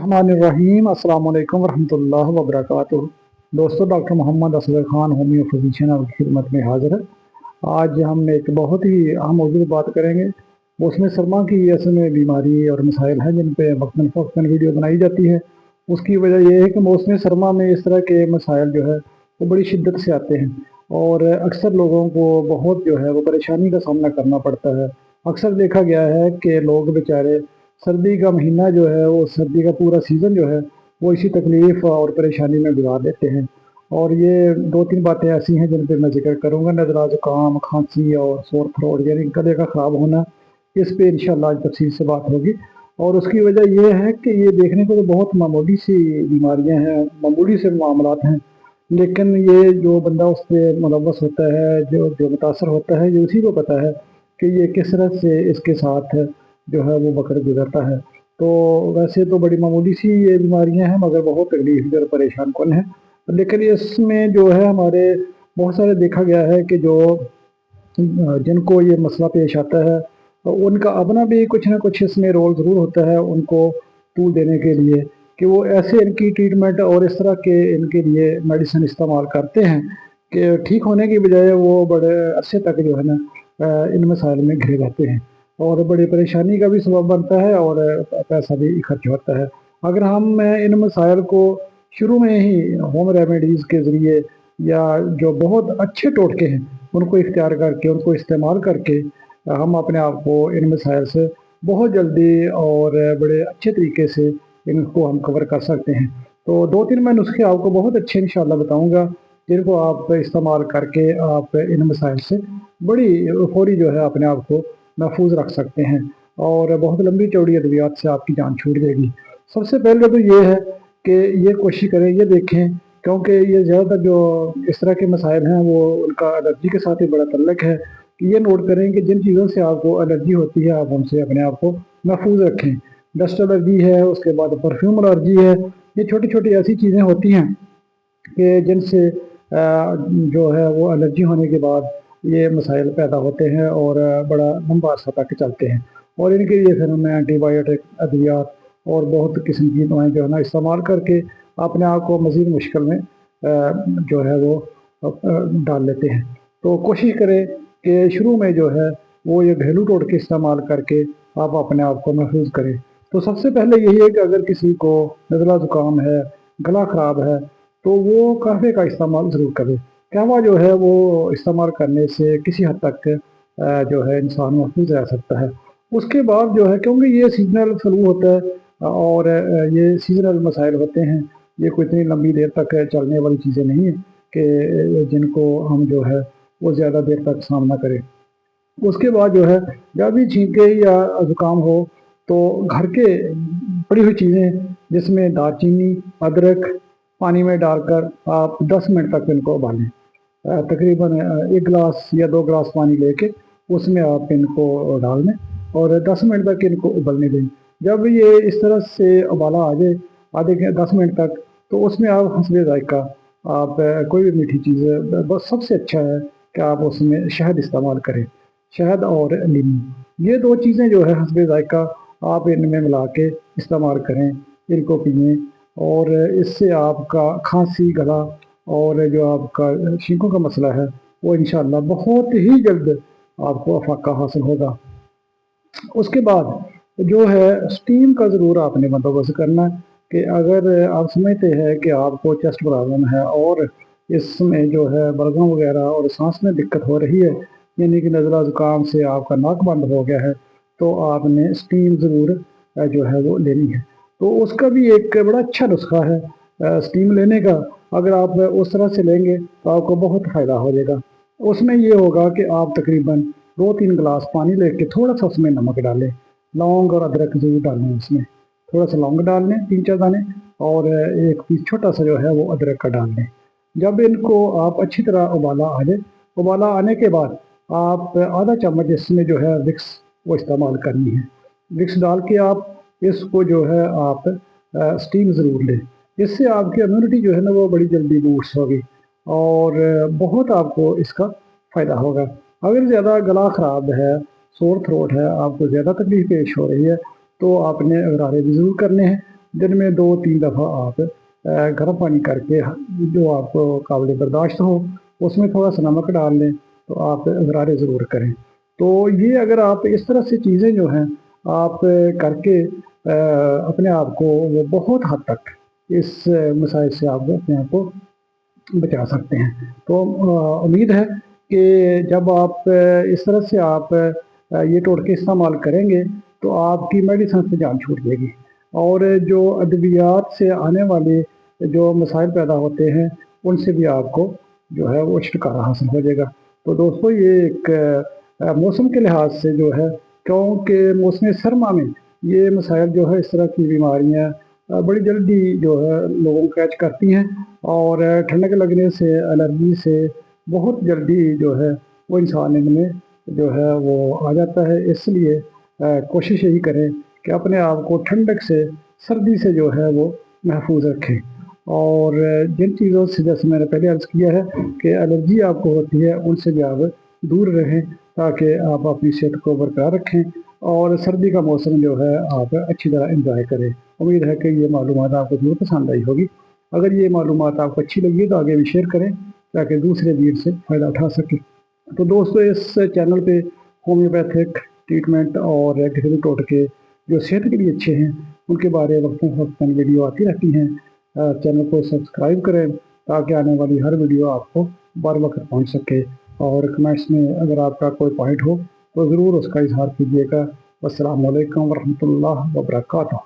रहमान अस्सलाम वालेकुम रहमतुल्लाहि व बरकातुहू। दोस्तों, doctor Mohammad Asghar Khan homeo physician आपकी खिदमत में हाजिर है। आज हम एक बहुत ही अहम मौजूद पर बात करेंगे। मौसम सरमा की असल में बीमारी और मसाइल हैं जिन पे वक्तन फ़वक्तन वीडियो बनाई जाती है। उसकी वजह यह है कि मौसम सरमा में इस तरह के मसाइल जो है वो बड़ी शिद्दत से आते हैं और अक्सर लोगों को बहुत जो है वो परेशानी का सामना करना पड़ता है। अक्सर देखा गया है कि लोग बेचारे सर्दी का महीना जो है वो सर्दी का पूरा सीज़न जो है वो इसी तकलीफ़ और परेशानी में गुजार देते हैं। और ये दो तीन बातें ऐसी हैं जिन पे मैं ज़िक्र करूँगा। नज़ला, ज़ुकाम, खांसी और सोर थ्रोट यानी गले का ख़राब होना, इस पे इंशाअल्लाह आज तफसील से बात होगी। और उसकी वजह ये है कि ये देखने को तो बहुत मामूली सी बीमारियाँ हैं, मामूली से मामलात हैं, लेकिन ये जो बंदा उस पे मुलव्वस होता है, जो जो मुतासर होता है, ये उसी को पता है कि ये किस तरह से इसके साथ जो है वो वक़्त गुज़रता है। तो वैसे तो बड़ी मामूली सी ये बीमारियाँ हैं मगर बहुत तकलीफ़ और परेशान कुन हैं। लेकिन इसमें जो है हमारे बहुत सारे देखा गया है कि जो जिनको ये मसला पेश आता है उनका अपना भी कुछ ना कुछ इसमें रोल ज़रूर होता है उनको टूल देने के लिए कि वो ऐसे इनकी ट्रीटमेंट और इस तरह के इनके लिए मेडिसिन इस्तेमाल करते हैं कि ठीक होने की बजाय वो बड़े अरसे तक जो है ना इन मसाइल में घिरे रहते हैं और बड़ी परेशानी का भी सबब बनता है और पैसा भी खर्च होता है। अगर हम इन मसाइल को शुरू में ही होम रेमेडीज़ के ज़रिए या जो बहुत अच्छे टोटके हैं उनको इख्तियार करके उनको इस्तेमाल करके हम अपने आप को इन मसाइल से बहुत जल्दी और बड़े अच्छे तरीके से इनको हम कवर कर सकते हैं। तो दो तीन मैं नुस्खे आपको बहुत अच्छे इंशाअल्लाह बताऊँगा जिनको आप इस्तेमाल करके आप इन मसाइल से बड़ी फौरी जो है अपने आप को महफूज रख सकते हैं और बहुत लंबी चौड़ी अद्वियात से आपकी जान छूट जाएगी। सबसे पहले तो ये है कि ये कोशिश करें, ये देखें, क्योंकि ये ज़्यादातर जो इस तरह के मसाइल हैं वो उनका एलर्जी के साथ ही बड़ा तल्लक है। ये नोट करें कि जिन चीज़ों से आपको एलर्जी होती है आप उनसे अपने आप को महफूज रखें। डस्ट एलर्जी है, उसके बाद परफ्यूम एलर्जी है। ये छोटी छोटी ऐसी चीज़ें होती हैं कि जिनसे जो है वो एलर्जी होने के बाद ये मसाइल पैदा होते हैं और बड़ा लंबा अरसा तक चलते हैं और इनके लिए फिर हमें एंटीबायोटिक, अद्वियात और बहुत किस्म की दवाएँ जो है ना इस्तेमाल करके अपने आप को मज़ीद मुश्किल में जो है वो डाल लेते हैं। तो कोशिश करें कि शुरू में जो है वो ये घरेलू टोटके इस्तेमाल करके आप अपने आप को महफूज करें। तो सबसे पहले यही है कि अगर किसी को नज़ला ज़ुकाम है, गला ख़राब है, तो वो कहवे का इस्तेमाल ज़रूर करें। कहवा जो है वो इस्तेमाल करने से किसी हद तक जो है इंसान महफूज रह सकता है। उसके बाद जो है, क्योंकि ये सीज़नल फ्लू होता है और ये सीज़नल मसाइल होते हैं, ये कोई इतनी लंबी देर तक चलने वाली चीज़ें नहीं हैं कि जिनको हम जो है वो ज़्यादा देर तक सामना करें। उसके बाद जो है जब भी छींके या ज़ुकाम हो तो घर के पड़ी हुई चीज़ें जिसमें दालचीनी, अदरक पानी में डालकर आप 10 मिनट तक इनको उबालें। तकरीबन 1 गिलास या 2 गिलास पानी लेके उसमें आप इनको डाल दें और 10 मिनट तक इनको उबलने दें। जब ये इस तरह से उबाला आ जाए आधे घ 10 मिनट तक, तो उसमें आप हस्बे ज़ायक़ा आप कोई भी मीठी चीज़ बस सबसे अच्छा है कि आप उसमें शहद इस्तेमाल करें। शहद और नींबू, ये 2 चीज़ें जो है हस्बे ज़ायक़ा आप इनमें मिला के इस्तेमाल करें, इनको पिएँ और इससे आपका खाँसी, गला और जो आपका छींकों का मसला है वो इंशाअल्लाह बहुत ही जल्द आपको अफ़ाक़ा हासिल होगा। उसके बाद जो है स्टीम का ज़रूर आपने बंदोबस्त करना है कि अगर आप समझते हैं कि आपको चेस्ट प्रॉब्लम है और इसमें जो है बलगम वग़ैरह और साँस में दिक्कत हो रही है, यानी कि नज़ला ज़ुकाम से आपका नाक बंद हो गया है, तो आपने स्टीम ज़रूर जो है वो लेनी है। तो उसका भी एक बड़ा अच्छा नुस्ख़ा है स्टीम लेने का। अगर आप उस तरह से लेंगे तो आपको बहुत फ़ायदा हो जाएगा। उसमें ये होगा कि आप तकरीबन 2-3 गिलास पानी लेके थोड़ा-सा उसमें नमक डालें, लौंग और अदरक ज़रूर डालें उसमें। थोड़ा-सा लौंग डाल लें 3-4 दाने और एक पीस छोटा-सा जो है वो अदरक का डाल लें। जब इनको आप अच्छी तरह उबाला आ जाए, उबाला आने के बाद आप आधा चम्मच इसमें जो है विक्स वो इस्तेमाल करनी है। विक्स डाल के आप इसको जो है आप स्टीम ज़रूर लें। इससे आपकी इम्यूनिटी जो है ना वो बड़ी जल्दी बूस्ट होगी और बहुत आपको इसका फ़ायदा होगा। अगर ज़्यादा गला ख़राब है, सोर थ्रोट है, आपको ज़्यादा तकलीफ़ पेश हो रही है, तो आपने गरारे भी ज़रूर करने हैं दिन में 2-3 दफ़ा आप गर्म पानी करके जो आपको काबिल बर्दाश्त हो उसमें थोड़ा सा नमक डाल लें, तो आप गरारे ज़रूर करें। तो ये अगर आप इस तरह से चीज़ें जो हैं आप करके अपने आप को वो बहुत हद तक इस मसाइल से आप अपने आप को बचा सकते हैं। तो उम्मीद है कि जब आप इस तरह से आप ये टोटके इस्तेमाल करेंगे तो आपकी मेडिसिन से जान छूट जाएगी और जो अद्वियात से आने वाले जो मसाइल पैदा होते हैं उनसे भी आपको जो है वो छुटकारा हासिल हो जाएगा। तो दोस्तों ये एक मौसम के लिहाज से जो है, क्योंकि मौसम सरमा में ये मसाइल जो है इस तरह की बीमारियाँ बड़ी जल्दी जो है लोगों को कैच करती हैं और ठंडक लगने से, एलर्जी से बहुत जल्दी जो है वो इंसान इनमें जो है वो आ जाता है। इसलिए कोशिश यही करें कि अपने आप को ठंडक से, सर्दी से जो है वो महफूज रखें और जिन चीज़ों से जैसे मैंने पहले अर्ज़ किया है कि एलर्जी आपको होती है उनसे भी आप दूर रहें ताकि आप अपनी सेहत को बरकरार रखें और सर्दी का मौसम जो है आप अच्छी तरह एंजॉय करें। उम्मीद है कि ये मालूमात आपको ज़रूर पसंद आई होगी। अगर ये मालूमात आपको अच्छी लगी तो आगे भी शेयर करें ताकि दूसरे भी इनसे फ़ायदा उठा सकें। तो दोस्तों इस चैनल पे होम्योपैथिक ट्रीटमेंट और घरेलू टोटके जो सेहत के लिए अच्छे हैं उनके बारे में वक्तन वीडियो आती रहती हैं। चैनल को सब्सक्राइब करें ताकि आने वाली हर वीडियो आपको बर वक्त पहुँच सके और कमेंट्स में अगर आपका कोई पॉइंट हो तो ज़रूर उसका इजहार कीजिएगा। अस्सलामु अलैकुम वरहमतुल्लाह वबरकातुहू।